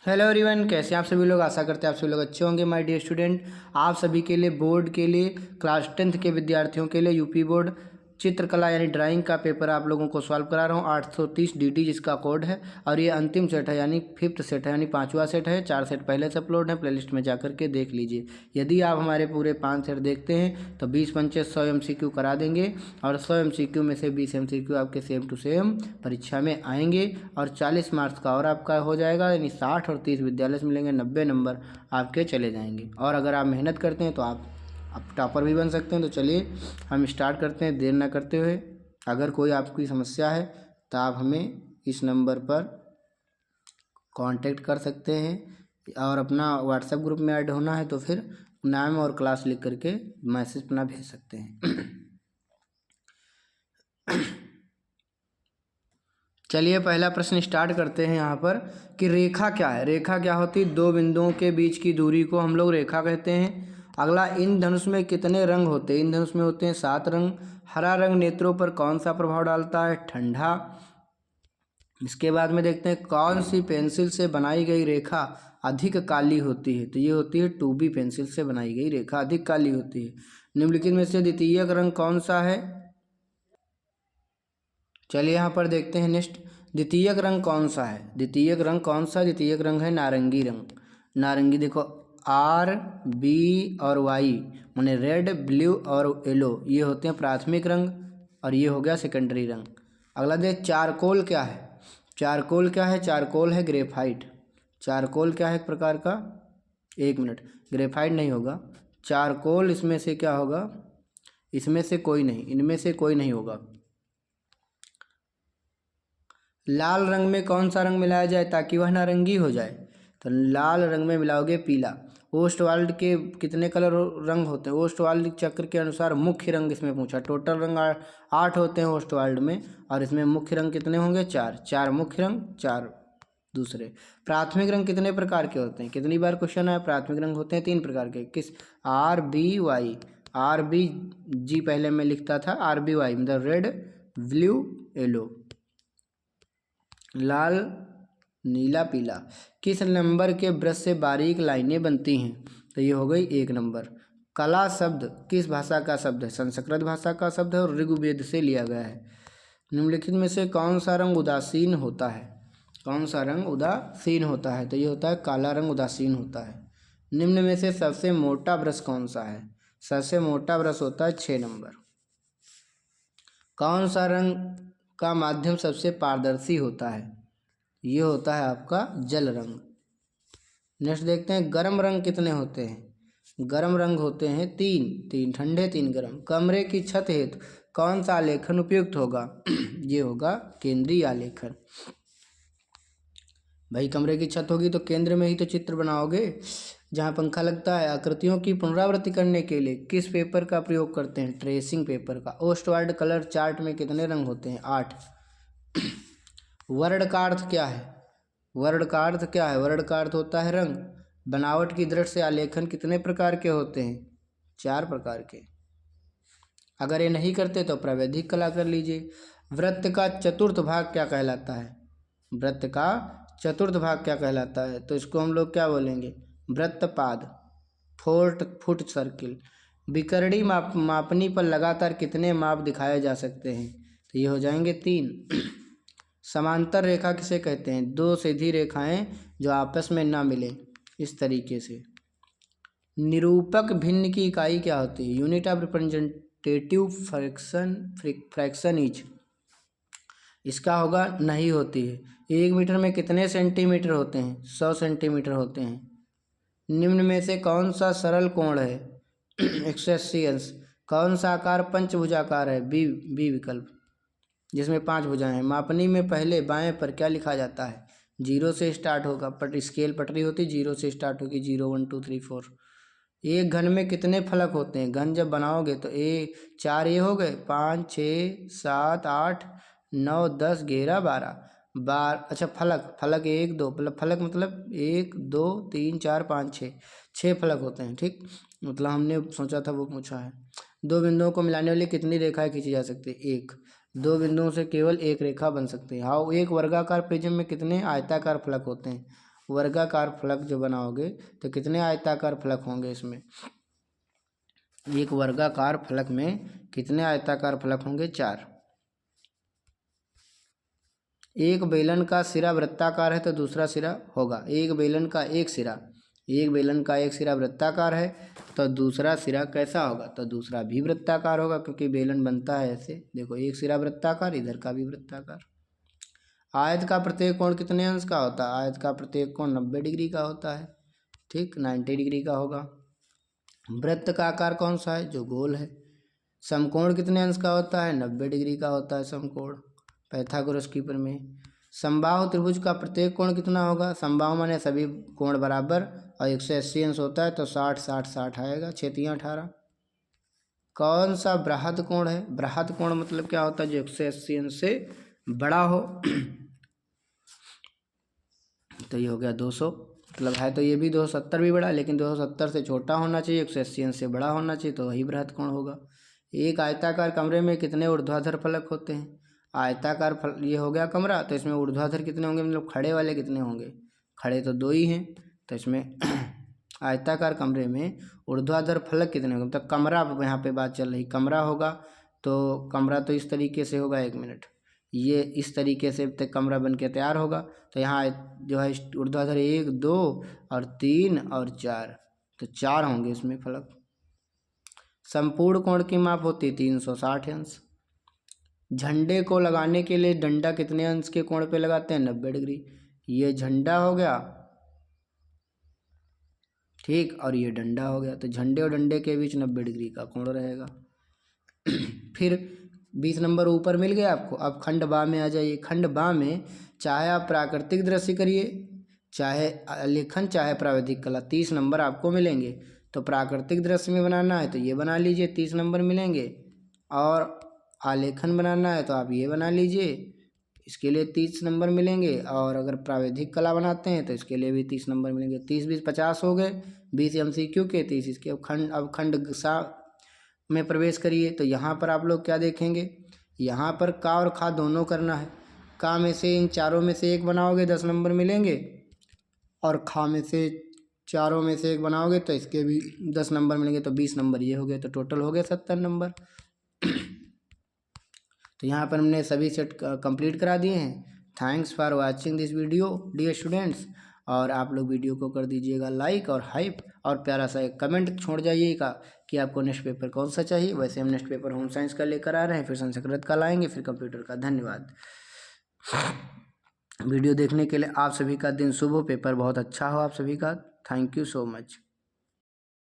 Hello everyone, कैसे हैं आप सभी लोग। आशा करते हैं आप सभी लोग अच्छे होंगे। माय डियर स्टूडेंट, आप सभी के लिए बोर्ड के लिए क्लास 10th के विद्यार्थियों के लिए यूपी बोर्ड चित्रकला यानी ड्राइंग का पेपर आप लोगों को सॉल्व करा रहा हूँ। 830 DD जिसका कोड है, और ये अंतिम सेट है यानी 5th सेट है यानी 5वां सेट है। 4 सेट पहले से अपलोड है, प्लेलिस्ट में जाकर के देख लीजिए। यदि आप हमारे पूरे 5 सेट देखते हैं तो 20 पंचे 100 MCQ करा देंगे, और 100 MCQ में से 20 MCQ आपके सेम टू सेम परीक्षा में आएंगे, और 40 मार्क्स का और आपका हो जाएगा, यानी 60 और 30 विद्यालय से मिलेंगे, 90 नंबर आपके चले जाएंगे। और अगर आप मेहनत करते हैं तो आप टॉपर भी बन सकते हैं। तो चलिए हम स्टार्ट करते हैं देर ना करते हुए। अगर कोई आपकी समस्या है तो आप हमें इस नंबर पर कांटेक्ट कर सकते हैं, और अपना व्हाट्सएप ग्रुप में ऐड होना है तो फिर नाम और क्लास लिख करके मैसेज अपना भेज सकते हैं। चलिए पहला प्रश्न स्टार्ट करते हैं यहाँ पर कि रेखा क्या है। रेखा क्या होती है? दो बिंदुओं के बीच की दूरी को हम लोग रेखा कहते हैं। अगला, इंद्रधनुष में कितने रंग होते हैं? इंद्रधनुष में होते हैं 7 रंग। हरा रंग नेत्रों पर कौन सा प्रभाव डालता है? ठंडा। इसके बाद में देखते हैं कौन सी पेंसिल से बनाई गई रेखा अधिक काली होती है? तो ये होती है 2B पेंसिल से बनाई गई रेखा अधिक काली होती है। निम्नलिखित में से द्वितीयक रंग कौन सा है? चलिए यहाँ पर देखते हैं नेक्स्ट, द्वितीयक रंग कौन सा है? द्वितीयक रंग कौन सा? द्वितीयक रंग है नारंगी रंग। नारंगी देखो, RB और Y माने रेड, ब्लू और येलो, ये होते हैं प्राथमिक रंग, और ये हो गया सेकेंडरी रंग। अगला देख, चारकोल क्या है? चारकोल क्या है? चारकोल है ग्रेफाइट। चारकोल क्या है? एक प्रकार का, एक मिनट, ग्रेफाइट नहीं होगा, चारकोल इसमें से क्या होगा? इसमें से कोई नहीं, इनमें से कोई नहीं होगा। लाल रंग में कौन सा रंग मिलाया जाए ताकि वह नारंगी हो जाए? तो लाल रंग में मिलाओगे पीला। ओस्टवाल्ड के कितने कलर रंग होते हैं? ओस्टवाल्ड चक्र के अनुसार मुख्य रंग इसमें पूछा। टोटल रंग 8 होते हैं ओस्टवाल्ड में, और इसमें मुख्य रंग कितने होंगे? 4। 4 मुख्य रंग, 4 दूसरे। प्राथमिक रंग कितने प्रकार के होते हैं? कितनी बार क्वेश्चन है? प्राथमिक रंग होते हैं 3 प्रकार के। किस? RBY। RBG पहले मैं लिखता था, RBY मतलब रेड, ब्लू, येलो। लाल, नीला, पीला। किस नंबर के ब्रश से बारीक लाइनें बनती हैं? तो ये हो गई 1 नंबर। कला शब्द किस भाषा का शब्द है? संस्कृत भाषा का शब्द है और ऋग्वेद से लिया गया है। निम्नलिखित में से कौन सा रंग उदासीन होता है? कौन सा रंग उदासीन होता है? तो ये होता है काला रंग उदासीन होता है। निम्न में से सबसे मोटा ब्रश कौन सा है? सबसे मोटा ब्रश होता है 6 नंबर। कौन सा रंग का माध्यम सबसे पारदर्शी होता है? ये होता है आपका जल रंग। नेक्स्ट देखते हैं, गर्म रंग कितने होते हैं? गर्म रंग होते हैं 3 ठंडे 3 गर्म। कमरे की छत हेतु कौन सा आलेखन उपयुक्त होगा? ये होगा केंद्रीय आलेखन। भाई कमरे की छत होगी तो केंद्र में ही तो चित्र बनाओगे जहाँ पंखा लगता है। आकृतियों की पुनरावृत्ति करने के लिए किस पेपर का प्रयोग करते हैं? ट्रेसिंग पेपर का। ओस्टवाल्ड कलर चार्ट में कितने रंग होते हैं? 8। वर्ण का अर्थ क्या है? वर्ण का अर्थ क्या है? वर्ण का अर्थ होता है रंग। बनावट की दृष्टि से आलेखन कितने प्रकार के होते हैं? 4 प्रकार के। अगर ये नहीं करते तो प्रावैधिक कला कर लीजिए। वृत्त का चतुर्थ भाग क्या कहलाता है? वृत्त का चतुर्थ भाग क्या कहलाता है? तो इसको हम लोग क्या बोलेंगे? वृत्तपाद, 4 फुट सर्किल। विकर्णी मापनी पर लगातार कितने माप दिखाए जा सकते हैं? तो ये हो जाएंगे 3। समांतर रेखा किसे कहते हैं? 2 सीधी रेखाएं जो आपस में ना मिले, इस तरीके से। निरूपक भिन्न की इकाई क्या होती है? Unit of representative fraction each. इसका होगा नहीं होती है। 1 मीटर में कितने सेंटीमीटर होते हैं? 100 सेंटीमीटर होते हैं। निम्न में से कौन सा सरल कोण है? 180 अंश। कौन सा आकार पंचभुजाकार है? बी विकल्प, जिसमें 5 भुजाएं हैं। मापनी में पहले बाएं पर क्या लिखा जाता है? 0 से स्टार्ट होगा। स्केल पटरी होती 0 से स्टार्ट होगी, 0 1 2 3 4। एक घन में कितने फलक होते हैं? घन जब बनाओगे तो 4 ये हो गए, 5 6 7 8 9 10 11 12। अच्छा, फलक 1 2, मतलब फलक मतलब 1 2 3 4 5 6 फलक होते हैं। ठीक, मतलब हमने सोचा था वो पूछा है। 2 बिंदुओं को मिलाने वाली कितनी रेखाएं खींची जा सकती है? 1। 2 बिंदुओं से केवल एक रेखा बन सकती है। हाँ, एक वर्गाकार प्रिज्म में कितने आयताकार फलक होते हैं? वर्गाकार फलक जो बनाओगे तो कितने आयताकार फलक होंगे इसमें? एक वर्गाकार फलक में कितने आयताकार फलक होंगे? 4। एक बेलन का सिरा वृत्ताकार है तो दूसरा सिरा होगा, एक बेलन का एक सिरा वृत्ताकार है तो दूसरा सिरा कैसा होगा? तो दूसरा भी वृत्ताकार होगा, क्योंकि बेलन बनता है ऐसे। देखो, एक सिरा वृत्ताकार, इधर का भी वृत्ताकार। आयत का प्रत्येक कोण कितने अंश का होता है? आयत का प्रत्येक कोण 90 डिग्री का होता है। ठीक, 90 डिग्री का होगा। वृत्त का आकार कौन सा है? जो गोल है। समकोण कितने अंश का होता है? 90 डिग्री का होता है समकोण, पाइथागोरस की प्रमेय। समबाहु त्रिभुज का प्रत्येक कोण कितना होगा? समबाहु माने सभी कोण बराबर, और 180 अंश होता है तो 60 60 60 आएगा, 6 3 18। कौन सा बृहद कोण है? बृहद कोण मतलब क्या होता है? जो 180 अंश से बड़ा हो। तो ये हो गया 200, मतलब है तो ये भी 270 भी बड़ा, लेकिन 270 से छोटा होना चाहिए, 180 अंश से बड़ा होना चाहिए, तो वही बृहद कोण होगा। एक आयताकार कमरे में कितने ऊर्ध्वाधर फलक होते हैं? आयताकार फल ये हो गया कमरा, तो इसमें ऊर्ध्वाधर कितने होंगे, मतलब खड़े वाले कितने होंगे? खड़े तो 2 ही हैं, तो इसमें आयताकार कमरे में ऊर्ध्वाधर फलक कितने होंगे? तो कमरा, यहाँ पे बात चल रही कमरा होगा, तो कमरा तो इस तरीके से होगा, 1 मिनट, ये इस तरीके से तक कमरा बन के तैयार होगा। तो यहाँ जो है ऊर्ध्वाधर 1 2 और 3 और 4, तो 4 होंगे इसमें फलक। संपूर्ण कोण की माप होती है 360 अंश। झंडे को लगाने के लिए डंडा कितने अंश के कोण पे लगाते हैं? 90 डिग्री। ये झंडा हो गया, ठीक, और ये डंडा हो गया, तो झंडे और डंडे के बीच 90 डिग्री का कोण रहेगा। फिर 20 नंबर ऊपर मिल गया आपको। अब खंड बा में आ जाइए। खंड बा में चाहे आप प्राकृतिक दृश्य करिए, चाहे आलेखन, चाहे प्राविधिक कला, 30 नंबर आपको मिलेंगे। तो प्राकृतिक दृश्य में बनाना है तो ये बना लीजिए, 30 नंबर मिलेंगे, और आलेखन बनाना है तो आप ये बना लीजिए, इसके लिए 30 नंबर मिलेंगे, और अगर प्राविधिक कला बनाते हैं तो इसके लिए भी 30 नंबर मिलेंगे। 30 20 50 हो गए, 20 MCQ के, 30 इसके। अब खंड सा में प्रवेश करिए, तो यहाँ पर आप लोग क्या देखेंगे? यहाँ पर का और खा दोनों करना है। का में से इन चारों में से एक बनाओगे 10 नंबर मिलेंगे, और खा में से चारों में से एक बनाओगे तो इसके भी 10 नंबर मिलेंगे, तो 20 नंबर ये हो गए, तो टोटल हो गए 70 नंबर। तो यहाँ पर हमने सभी सेट कंप्लीट करा दिए हैं। Thanks for watching this video dear students, और आप लोग वीडियो को कर दीजिएगा लाइक और हाइप, और प्यारा सा एक कमेंट छोड़ जाइएगा कि आपको नेक्स्ट पेपर कौन सा चाहिए। वैसे हम नेक्स्ट पेपर होम साइंस का लेकर आ रहे हैं, फिर संस्कृत का लाएंगे, फिर कंप्यूटर का। धन्यवाद वीडियो देखने के लिए। आप सभी का दिन शुभ हो, पेपर बहुत अच्छा हो आप सभी का। Thank you so much.